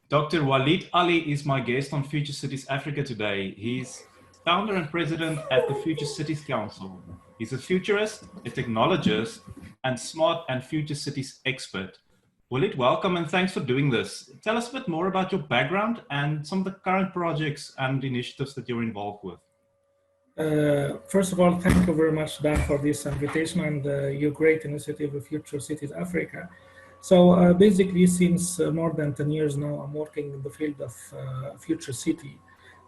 Dr. Oualid Ali is my guest on Future Cities Africa today. He's founder and president at the Future Cities Council. He's a futurist, a technologist, and smart and future cities expert. Oualid, welcome and thanks for doing this. Tell us a bit more about your background and some of the current projects and initiatives that you're involved with. First of all, thank you very much, Dan, for this invitation and your great initiative of Future Cities Africa. So basically, since more than 10 years now, I'm working in the field of future city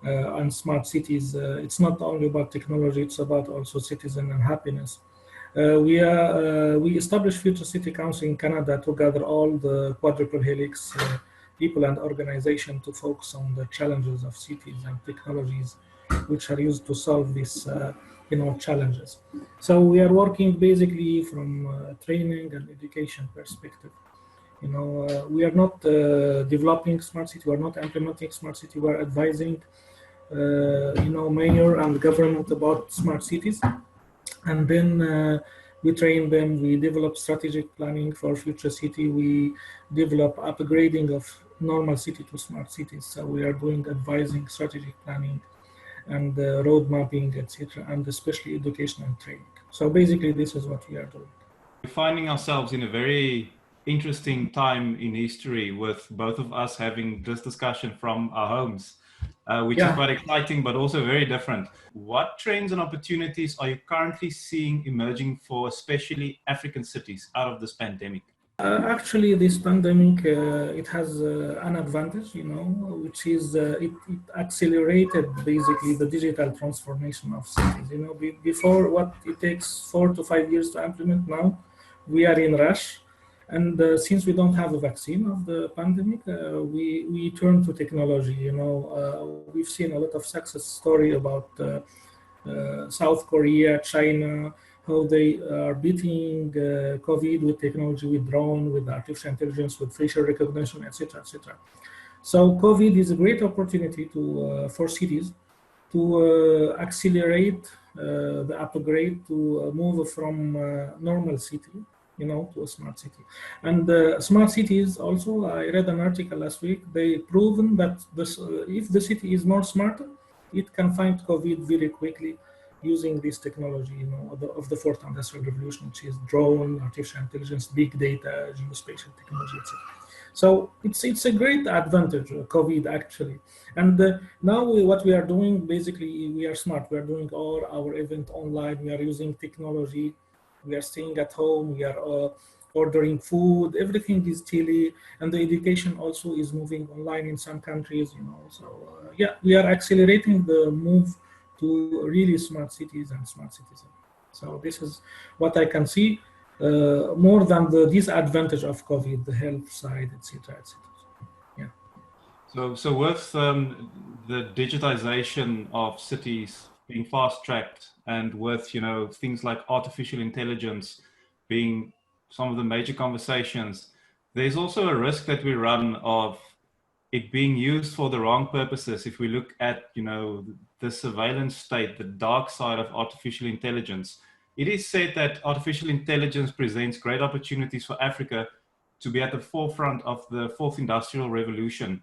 and smart cities. It's not only about technology, it's about also citizen and happiness. We established Future City Council in Canada to gather all the quadruple helix people and organizations to focus on the challenges of cities and technologies which are used to solve these challenges. So we are working basically from training and education perspective. We are not developing smart city, we are not implementing smart city, we are advising mayor and government about smart cities, and then we train them, we develop strategic planning for future city, we develop upgrading of normal city to smart cities. So we are doing advising, strategic planning, and road mapping, etc., and especially education and training. So basically, this is what we are doing. We're finding ourselves in a very interesting time in history with both of us having this discussion from our homes, which is quite exciting, but also very different. What trends and opportunities are you currently seeing emerging for especially African cities out of this pandemic? Actually, this pandemic, it has an advantage, which is it accelerated basically the digital transformation of cities. Before what it takes 4 to 5 years to implement, now we are in rush. And since we don't have a vaccine of the pandemic, we turn to technology. We've seen a lot of success story about South Korea, China, how they are beating COVID with technology, with drone, with artificial intelligence, with facial recognition, etc., etc. So COVID is a great opportunity for cities to accelerate the upgrade, to move from normal city, to a smart city. And smart cities also, I read an article last week, they proven that if the city is more smarter, it can find COVID very quickly using this technology, of the fourth industrial revolution, which is drone, artificial intelligence, big data, geospatial technology, etc. So it's a great advantage, COVID actually. And now what we are doing, basically, we are smart. We are doing all our event online. We are using technology. We are staying at home. We are ordering food. Everything is tele, and the education also is moving online in some countries. So we are accelerating the move to really smart cities and smart citizens. So this is what I can see, more than the disadvantage of COVID, the health side, etc., etc. Yeah. So with the digitization of cities being fast-tracked, and with things like artificial intelligence being some of the major conversations, there's also a risk that we run of it being used for the wrong purposes. If we look at the surveillance state, the dark side of artificial intelligence, it is said that artificial intelligence presents great opportunities for Africa to be at the forefront of the fourth industrial revolution.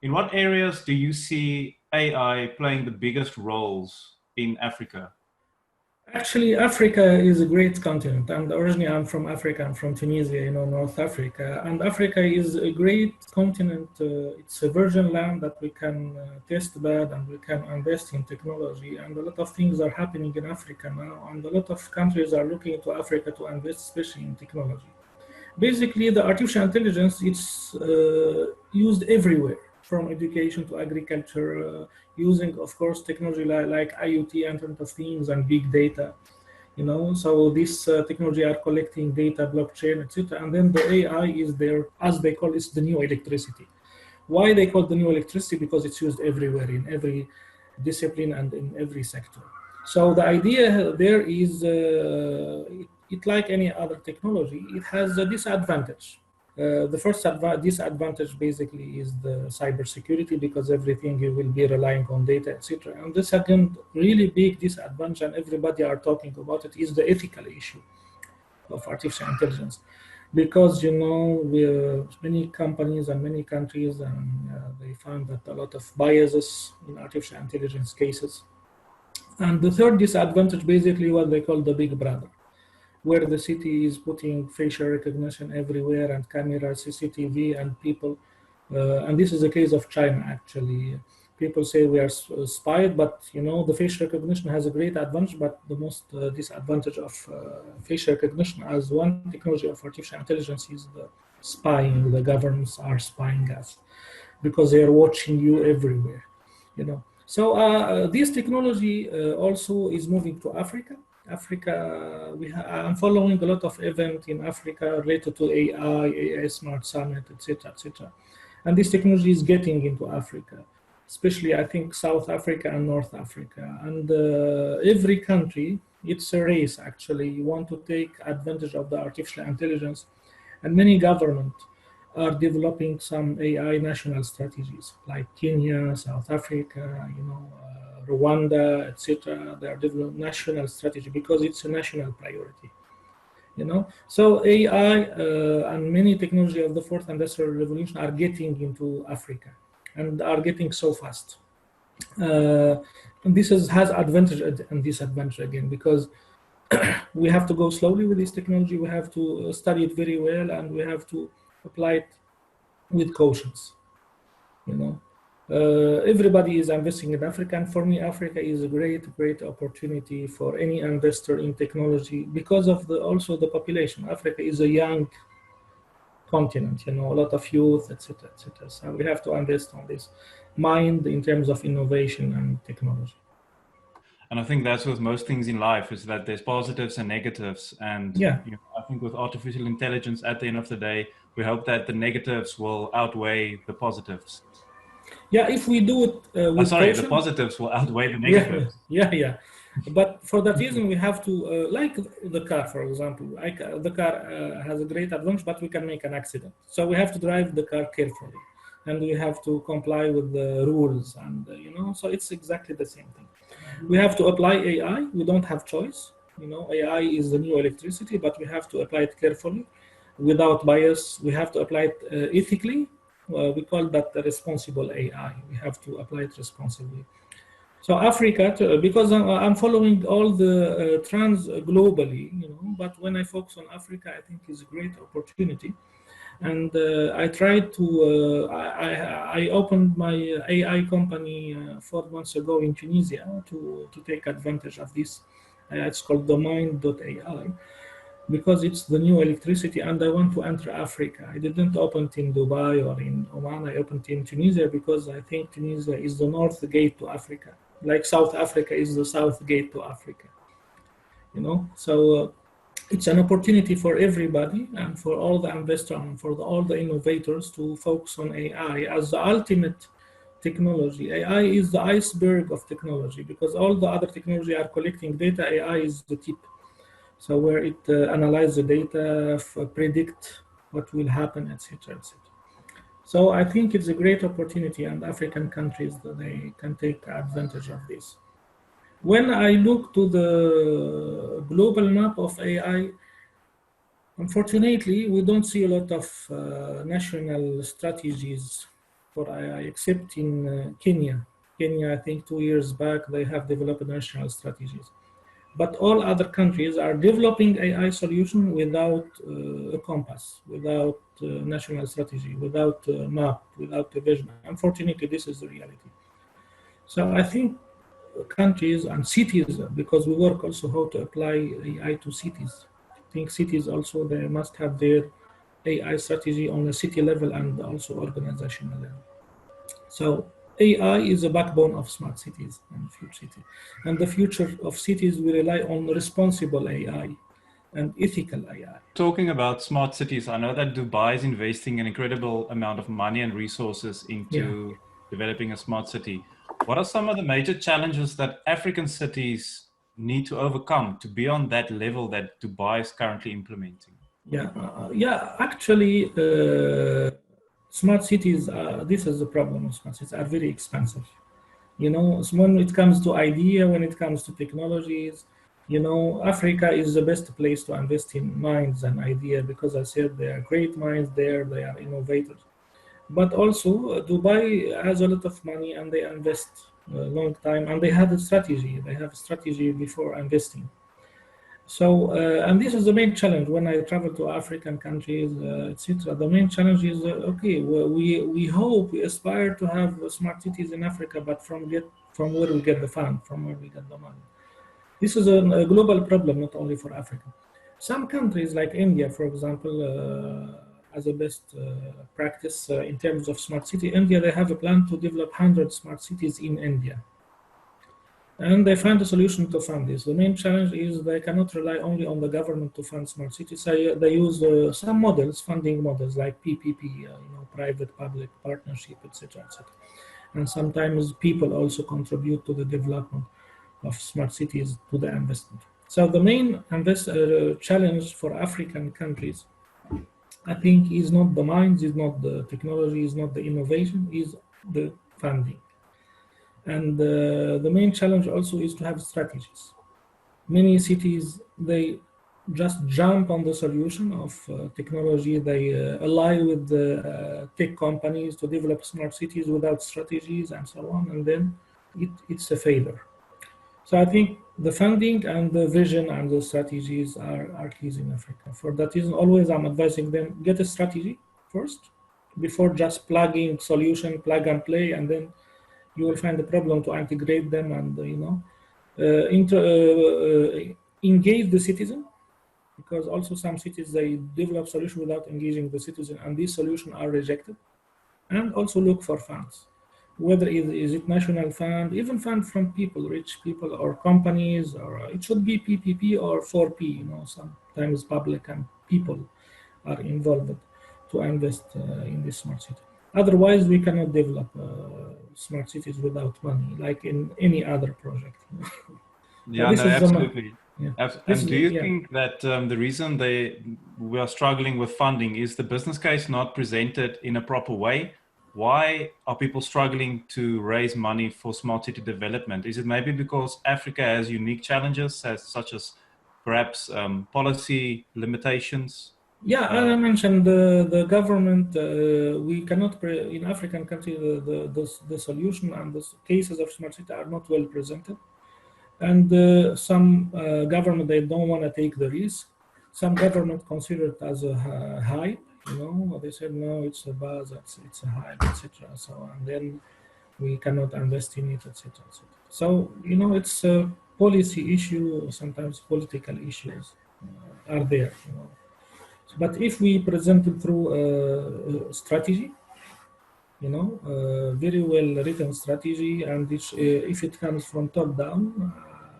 In what areas do you see AI playing the biggest roles in Africa? Actually, Africa is a great continent, and originally I'm from Africa. I'm from Tunisia, North Africa. And Africa is a great continent. It's a virgin land that we can test bad, and we can invest in technology. And a lot of things are happening in Africa now, and a lot of countries are looking to Africa to invest, especially in technology. Basically, the artificial intelligence, it's used everywhere, from education to agriculture, using, of course, technology like IoT, Internet of Things, and big data. So this technology are collecting data, blockchain, etc. And then the AI is there, as they call it, the new electricity. Why they call it the new electricity? Because it's used everywhere, in every discipline and in every sector. So the idea there is, it like any other technology, it has a disadvantage. The first disadvantage basically is the cybersecurity, because everything you will be relying on data, etc. And the second really big disadvantage, and everybody are talking about it, is the ethical issue of artificial intelligence. because many companies and many countries, and they found that a lot of biases in artificial intelligence cases. And the third disadvantage, basically what they call the big brother, where the city is putting facial recognition everywhere and cameras, CCTV, and people. And this is the case of China, actually. People say we are spied, but the facial recognition has a great advantage. But the most disadvantage of facial recognition as one technology of artificial intelligence is the spying. The governments are spying us because they are watching you everywhere. So this technology also is moving to Africa. Africa, I'm following a lot of events in Africa related to AI Smart Summit, etc., etc. And this technology is getting into Africa, especially I think South Africa and North Africa. And every country, it's a race actually. You want to take advantage of the artificial intelligence, and many governments are developing some AI national strategies, like Kenya, South Africa, Rwanda, etc. They are developing national strategy because it's a national priority. So AI and many technology of the fourth industrial revolution are getting into Africa and are getting so fast. And this has advantage and disadvantage again, because we have to go slowly with this technology. We have to study it very well, and we have to apply it with cautions. Everybody is investing in Africa, and for me, Africa is a great opportunity for any investor in technology because of also the population. Africa is a young continent, a lot of youth, etc., etc. So we have to invest on this mind in terms of innovation and technology. And I think that's with most things in life, is that there's positives and negatives. And Yeah. I think with artificial intelligence, at the end of the day, we hope that the negatives will outweigh the positives. Yeah, if we do it with the caution, positives will outweigh the negatives. Yeah. But for that reason, we have to, like the car, for example, the car has a great advantage, but we can make an accident. So we have to drive the car carefully, and we have to comply with the rules, and so it's exactly the same thing. We have to apply AI. We don't have choice. AI is the new electricity, but we have to apply it carefully, without bias. We have to apply it ethically. We call that the responsible AI. We have to apply it responsibly. So Africa, because I'm following all the trends globally, but when I focus on Africa, I think it's a great opportunity. And I tried to, I opened my AI company 4 months ago in Tunisia to take advantage of this. It's called domain.ai, because it's the new electricity, and I want to enter Africa. I didn't open it in Dubai or in Oman. I opened it in Tunisia because I think Tunisia is the north gate to Africa, like South Africa is the south gate to Africa. So it's an opportunity for everybody, and for all the investors and for all the innovators to focus on AI as the ultimate technology. AI is the iceberg of technology, because all the other technology are collecting data. AI is the tip. So where it analyzes the data, predict what will happen, etc., etc. So I think it's a great opportunity, and African countries, that they can take advantage of this. When I look to the global map of AI, unfortunately, we don't see a lot of national strategies for AI, except in Kenya. Kenya, I think 2 years back, they have developed national strategies. But all other countries are developing AI solution without a compass, without national strategy, without a map, without a vision. Unfortunately, this is the reality. So I think countries and cities, because we work also how to apply AI to cities. I think cities also, they must have their AI strategy on a city level and also organizational level. So AI is the backbone of smart cities and future cities. And the future of cities will rely on responsible AI and ethical AI. Talking about smart cities, I know that Dubai is investing an incredible amount of money and resources into developing a smart city. What are some of the major challenges that African cities need to overcome to be on that level that Dubai is currently implementing? Actually, smart cities, this is the problem of smart cities, are very expensive. So when it comes to idea, when it comes to technologies, You know, Africa is the best place to invest in minds and ideas because I said there are great minds there, they are innovators. But also, Dubai has a lot of money and they invest a long time and they had a strategy. They have a strategy before investing. So, and this is the main challenge when I travel to African countries, etc. The main challenge is okay. Well, we hope, we aspire to have smart cities in Africa, but from where we get the fund, from where we get the money. This is a global problem, not only for Africa. Some countries like India, for example, as a best practice in terms of smart city, India, they have a plan to develop 100 smart cities in India. And they find a solution to fund this. The main challenge is they cannot rely only on the government to fund smart cities. So they use some models, funding models like PPP, private-public partnership, etc., etc. And sometimes people also contribute to the development of smart cities to the investment. So the main challenge for African countries, I think, is not the minds, is not the technology, is not the innovation, is the funding. And the main challenge also is to have strategies. Many cities, they just jump on the solution of technology. They ally with the tech companies to develop smart cities without strategies and so on. And then it's a failure. So I think the funding and the vision and the strategies are keys in Africa. For that reason, always I'm advising them, get a strategy first before just plugging solution, plug and play, and then you will find the problem to integrate them and engage the citizen, because also some cities, they develop solution without engaging the citizen, and these solutions are rejected. And also look for funds, whether is it national fund, even fund from people, rich people or companies, or it should be PPP or 4P. Sometimes public and people are involved to invest in this smart city. Otherwise, we cannot develop smart cities without money, like in any other project. So Yeah, this no, is the absolutely. yeah. This And is do you yeah. think that the reason we are struggling with funding is the business case not presented in a proper way? Why are people struggling to raise money for smart city development? Is it maybe because Africa has unique challenges, such as perhaps policy limitations? Yeah, as I mentioned, the government, we cannot, in African countries, the solution and the cases of smart city are not well presented. And some government, they don't want to take the risk. Some government consider it as a hype, they said, no, it's a buzz, it's a hype, etc. So, and then we cannot invest in it, etc., etc. So, it's a policy issue, sometimes political issues are there, But if we present it through a strategy, very well written strategy, and if it comes from top down,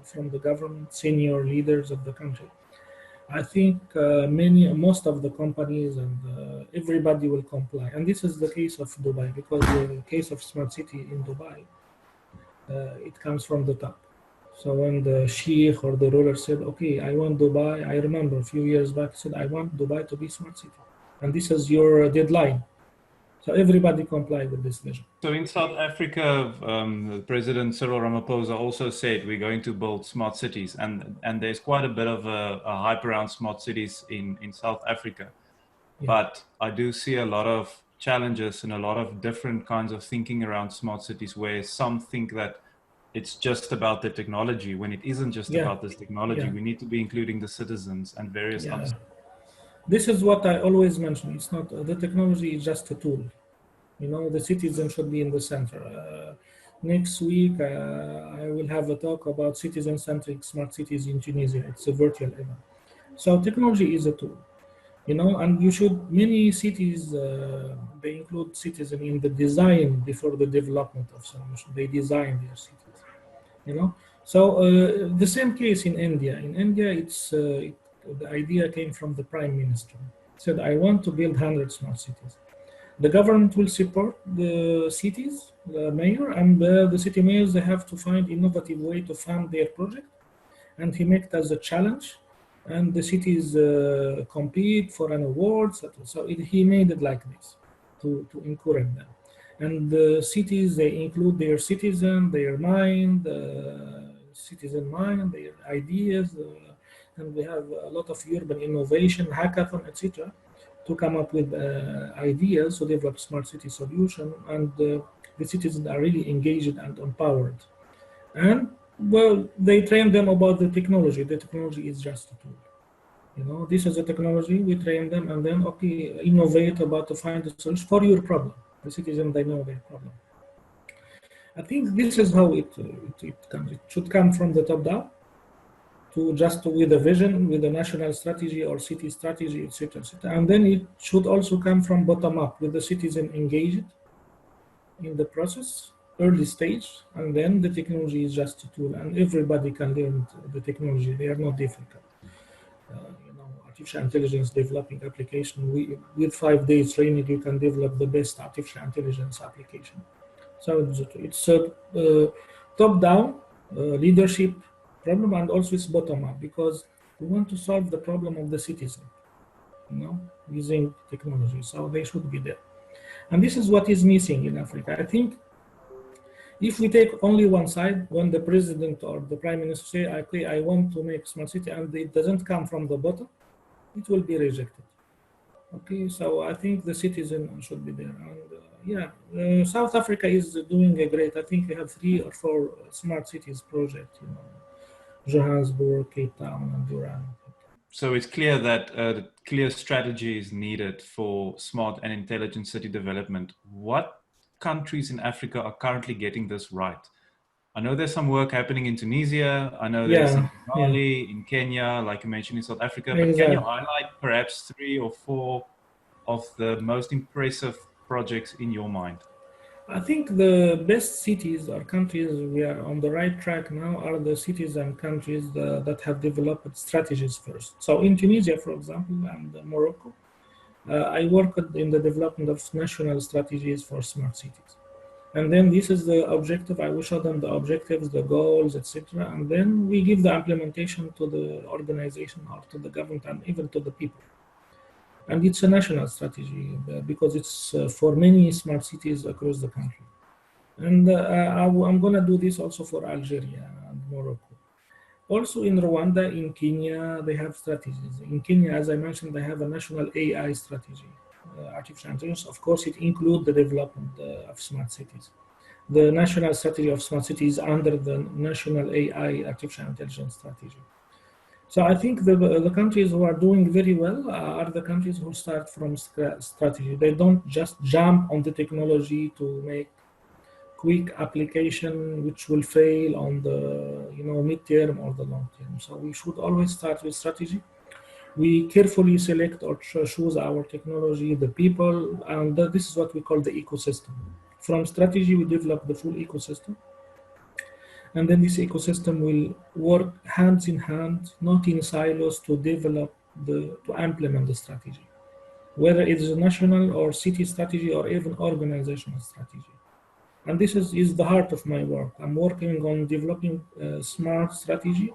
from the government, senior leaders of the country, I think most of the companies and everybody will comply. And this is the case of Dubai, because the case of smart city in Dubai, it comes from the top. So when the sheikh or the ruler said, okay, I want Dubai, I remember a few years back, he said, I want Dubai to be smart city. And this is your deadline. So everybody complied with this vision. So in South Africa, President Cyril Ramaphosa also said we're going to build smart cities, and there's quite a bit of a hype around smart cities in South Africa. Yeah. But I do see a lot of challenges and a lot of different kinds of thinking around smart cities, where some think that it's just about the technology, when it isn't just about this technology. We need to be including the citizens and various other. This is what I always mention. It's not the technology is just a tool. The citizen should be in the center. Next week, I will have a talk about CitizenCentric smart cities in Tunisia. It's a virtual event. So technology is a tool, and many cities, they include citizen in the design before the development of solution. They design their cities, So the same case in India. In India, the idea came from the prime minister. He said, I want to build 100 smart cities. The government will support the cities, the mayor, and the city mayors, they have to find innovative way to fund their project. And he made it as a challenge, and the cities compete for an award. So he made it like this to encourage them. And the cities, they include their citizen, their mind, citizen mind, their ideas, and we have a lot of urban innovation, hackathon, etc., to come up with ideas to develop smart city solution, and the citizens are really engaged and empowered. And well, they train them about the technology. The technology is just a tool. You know, this is a technology. We train them, and then okay, innovate about to find a solution for your problem. The citizen, they know their problem. I think this is how it comes. It should come from the top down to just with a vision, with a national strategy or city strategy, etc., etc. And then it should also come from bottom up with the citizen engaged in the process, early stage, and then the technology is just a tool, and everybody can learn the technology. They are not difficult. You know, artificial intelligence developing application. With 5 days training, you can develop the best artificial intelligence application. So it's a top-down leadership problem, and also it's bottom-up because we want to solve the problem of the citizen, you know, using technology. So they should be there. And this is what is missing in Africa. I think if we take only one side, when the president or the prime minister say, okay, I want to make smart city, and it doesn't come from the bottom, it will be rejected. Okay, so I think the citizen should be there. And South Africa is doing a great. I think we have 3 or 4 smart cities project. You know, Johannesburg, Cape Town, and Durban. So it's clear that clear strategy is needed for smart and intelligent city development. What countries in Africa are currently getting this right? I know there's some work happening in Tunisia. I know there's Yeah, in yeah, Mali, in Kenya, like you mentioned in South Africa. But can you exactly. highlight perhaps 3 or 4 of the most impressive projects in your mind? I think the best cities or countries we are on the right track now are the cities and countries that have developed strategies first. So in Tunisia, for example, and Morocco, I worked in the development of national strategies for smart cities. And then this is the objective. I will show them the objectives, the goals, etc. And then we give the implementation to the organization or to the government and even to the people. And it's a national strategy because it's for many smart cities across the country. And I'm going to do this also for Algeria and Morocco. Also in Rwanda, in Kenya, they have strategies. In Kenya, as I mentioned, they have a national AI strategy, artificial intelligence. Of course, it includes the development of smart cities. The national strategy of smart cities under the national AI, artificial intelligence strategy. So I think the countries who are doing very well are the countries who start from strategy. They don't just jump on the technology to make quick application which will fail on the midterm or the long term. So we should always start with strategy. We carefully select or choose our technology, the people, and this is what we call the ecosystem. From strategy, we develop the full ecosystem, and then this ecosystem will work hands in hand, not in silos, to develop to implement the strategy, whether it is a national or city strategy or even organizational strategy. And this is the heart of my work. I'm working on developing a smart strategy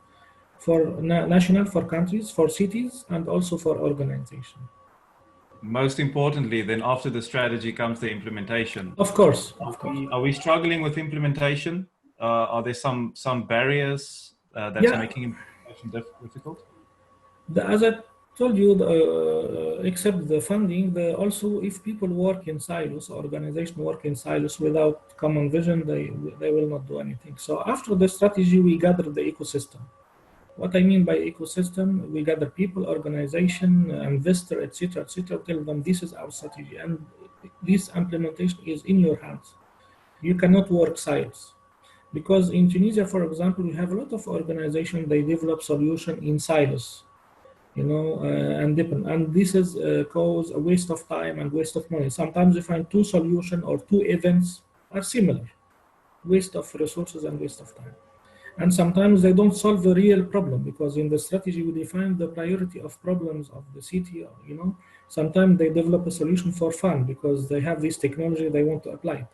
for national, for countries, for cities, and also for organization. Most importantly, then after the strategy comes the implementation. Of course, Are of course. are we struggling with implementation? Are there some barriers that's Yeah, making implementation difficult? as I told you, except the funding, also if people work in silos, organization work in silos without common vision, they will not do anything. So after the strategy, we gather the ecosystem. What I mean by ecosystem, we gather people, organization, investor, etc., etc. Tell them this is our strategy, and this implementation is in your hands. You cannot work silos, because in Tunisia, for example, we have a lot of organizations. They develop solution in silos, and this is cause a waste of time and waste of money. Sometimes you find 2 solutions or 2 events are similar, waste of resources and waste of time. And sometimes they don't solve the real problem, because in the strategy we define the priority of problems of the city. Sometimes they develop a solution for fun because they have this technology, they want to apply it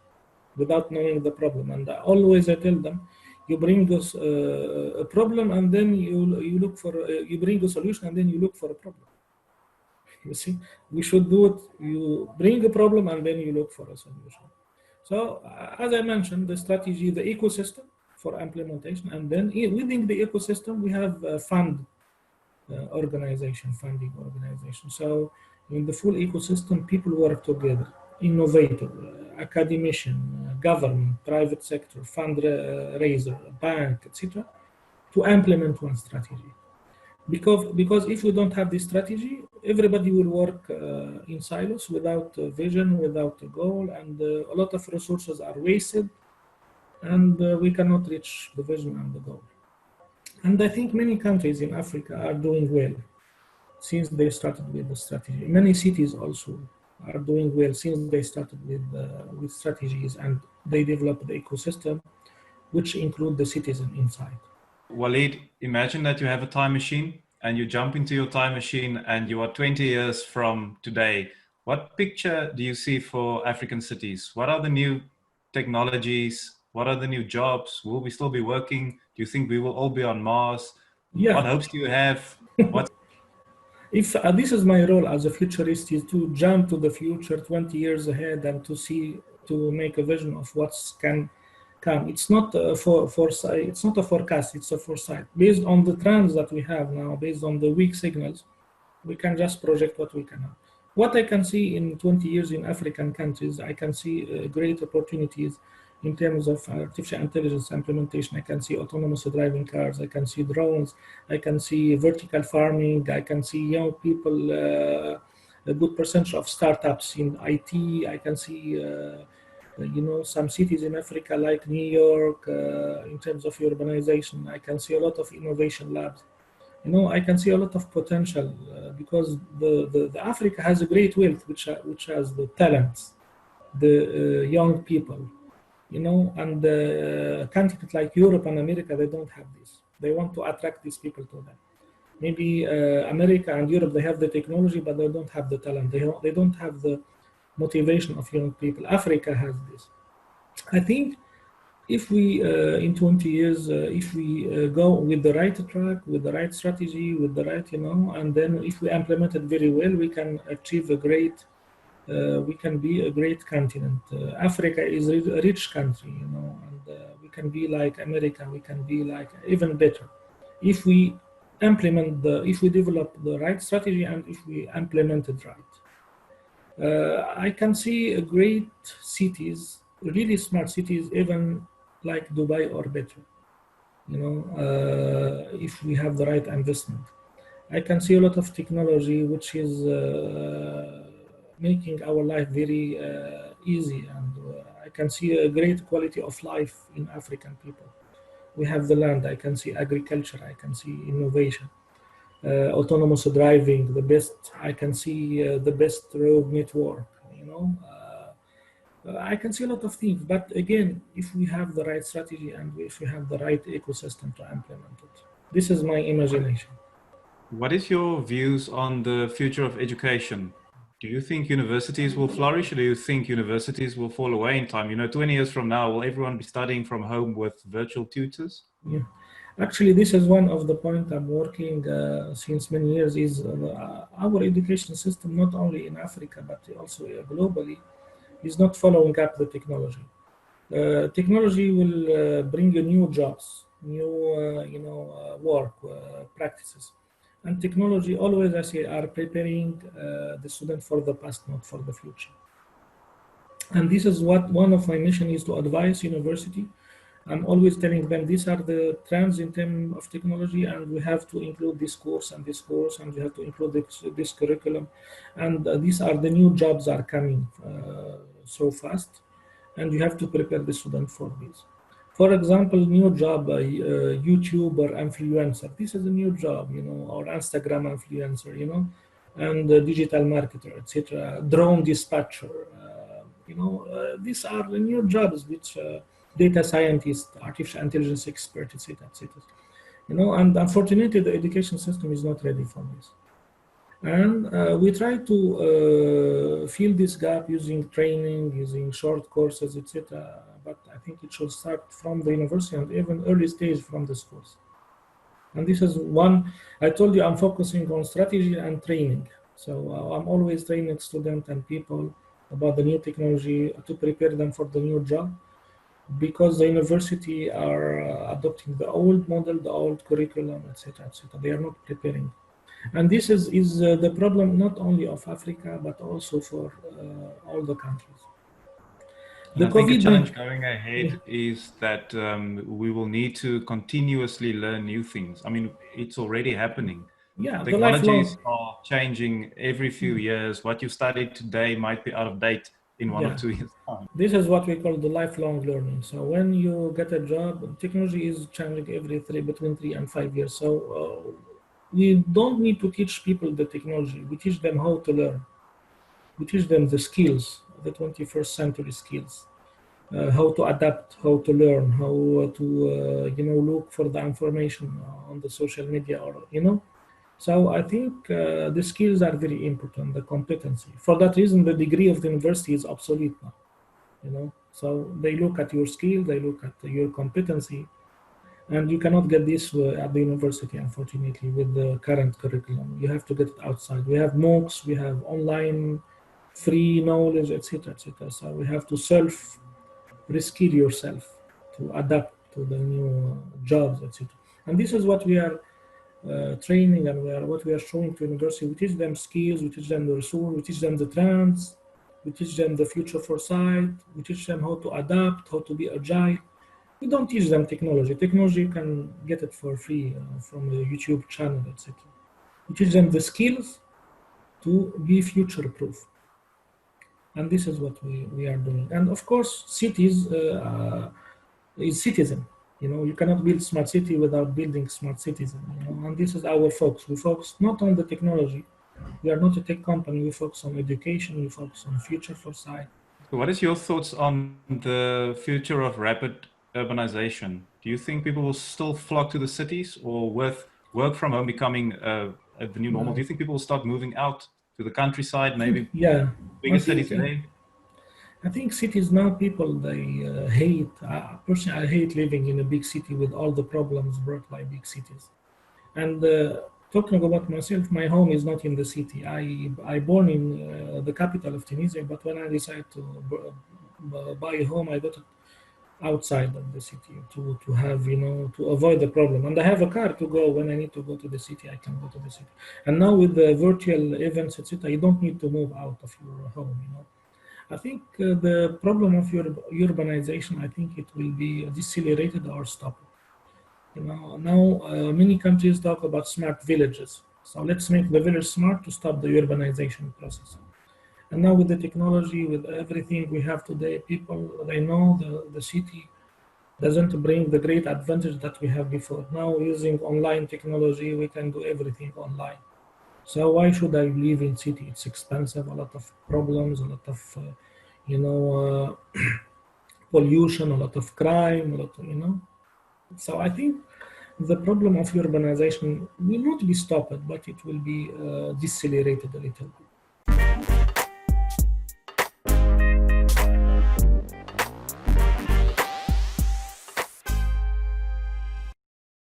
without knowing the problem. And always I tell them, you bring us a problem, and then you look for you bring a solution, and then you look for a problem. You see, we should do it. You bring a problem, and then you look for a solution. So as I mentioned, the strategy, the ecosystem for implementation. And then within the ecosystem, we have funding organization. So in the full ecosystem, people work together, innovator, academician, government, private sector, fundraiser, bank, etc., to implement one strategy. Because if we don't have this strategy, everybody will work in silos without a vision, without a goal, and a lot of resources are wasted, and we cannot reach the vision and the goal. And I think many countries in Africa are doing well since they started with the strategy. Many cities also are doing well since they started with strategies, and they developed the ecosystem, which include the citizen inside. Walid, imagine that you have a time machine and you jump into your time machine and you are 20 years from today. What picture do you see for African cities? What are the new technologies? What are the new jobs? Will we still be working? Do you think we will all be on Mars? Yeah. What hopes do you have? What? If this is my role as a futurist, is to jump to the future 20 years ahead and to make a vision of what's can come. It's not foresight. It's not a forecast. It's a foresight based on the trends that we have now, based on the weak signals. We can just project what we can have. What I can see in 20 years in African countries, I can see great opportunities in terms of artificial intelligence implementation. I can see autonomous driving cars. I can see drones. I can see vertical farming. I can see young people, a good percentage of startups in IT. I can see some cities in Africa like New York, in terms of urbanization. I can see a lot of innovation labs. I can see a lot of potential because the Africa has a great wealth, which has the talents, the young people, and countries like Europe and America, they don't have this. They want to attract these people to them. Maybe America and Europe, they have the technology, but they don't have the talent. They don't have the motivation of young people. Africa has this. I think if we, in 20 years, if we go with the right track, with the right strategy, with the right, and then if we implement it very well, we can achieve we can be a great continent. Africa is a rich country, and we can be like America, we can be like even better. If we if we develop the right strategy and if we implement it right. I can see great cities, really smart cities, even like Dubai or better, if we have the right investment. I can see a lot of technology which is making our life very easy, and I can see a great quality of life in African people. We have the land, I can see agriculture, I can see innovation, autonomous driving, the best, I can see the best road network, I can see a lot of things, but again, if we have the right strategy and if we have the right ecosystem to implement it. This is my imagination. What is your views on the future of education? Do you think universities will flourish, or do you think universities will fall away in time? 20 years from now, will everyone be studying from home with virtual tutors? Yeah. Actually, this is one of the points I'm working since many years is our education system, not only in Africa, but also globally, is not following up the technology. Technology will bring you new jobs, new work practices, and technology always, I say, are preparing the student for the past, not for the future. And this is what one of my mission is, to advise university. I'm always telling them these are the trends in terms of technology, and we have to include this course and this course, and we have to include this curriculum, and these are the new jobs are coming so fast, and you have to prepare the student for this. For example, new job, YouTuber influencer. This is a new job, or Instagram influencer, and digital marketer, etc. Drone dispatcher. These are the new jobs which data scientist, artificial intelligence expert, etc., etc. And unfortunately, the education system is not ready for this. And we try to fill this gap using training, using short courses, etc. But I think it should start from the university and even early stage from the schools. And this is one, I told you I'm focusing on strategy and training. So I'm always training students and people about the new technology to prepare them for the new job. because the university are adopting the old model, the old curriculum, etc., etc. They are not preparing, and this is the problem not only of Africa but also for all the countries. And The I think a COVID, challenge going yeah, ahead is that we will need to continuously learn new things. I mean, it's already happening. yeah, the lifelong, Technologies are changing every few years. What you studied today might be out of date in one or yeah. two years' time. This is what we call the lifelong learning. So when you get a job, technology is changing every between 3 and 5 years. So we don't need to teach people the technology. We teach them how to learn. We teach them the skills, the 21st century skills, how to adapt, how to learn, how to look for the information on the social media, or. So I think the skills are very important, the competency. For that reason, the degree of the university is obsolete now. So they look at your skill, they look at your competency, and you cannot get this at the university, unfortunately, with the current curriculum. You have to get it outside. We have MOOCs, we have online free knowledge, etc., etc. So we have to self reskill yourself to adapt to the new jobs, etc. And this is what we are training, and what we are showing to university. We teach them skills, we teach them the resource, we teach them the trends, we teach them the future foresight, we teach them how to adapt, how to be agile. We don't teach them technology. Technology, you can get it for free from the YouTube channel, etc. We teach them the skills to be future proof. And this is what we are doing. And of course, cities is citizen. You cannot build smart city without building smart citizen. And this is our focus. We focus not on the technology. We are not a tech company. We focus on education. We focus on future foresight. So what is your thoughts on the future of rapid urbanization? Do you think people will still flock to the cities, or with work from home becoming the new normal, do No, you think people will start moving out to the countryside, maybe yeah, I bigger cities think there? I think cities now people they hate. Personally, I hate living in a big city with all the problems brought by big cities. And talking about myself, my home is not in the city. I born in the capital of Tunisia, but when I decided to buy a home, I got it outside of the city to have to avoid the problem. And I have a car to go when I need to go to the city. I can go to the city. And now with the virtual events, etc., you don't need to move out of your home. I think the problem of urbanization, I think it will be decelerated or stopped. Now many countries talk about smart villages. So let's make the village smart to stop the urbanization process. And now with the technology, with everything we have today, people they know the city doesn't bring the great advantage that we have before. Now using online technology, we can do everything online. So why should I live in city? It's expensive, a lot of problems, a lot of you know pollution, a lot of crime, a lot. So I think the problem of urbanization will not be stopped, but it will be decelerated a little bit.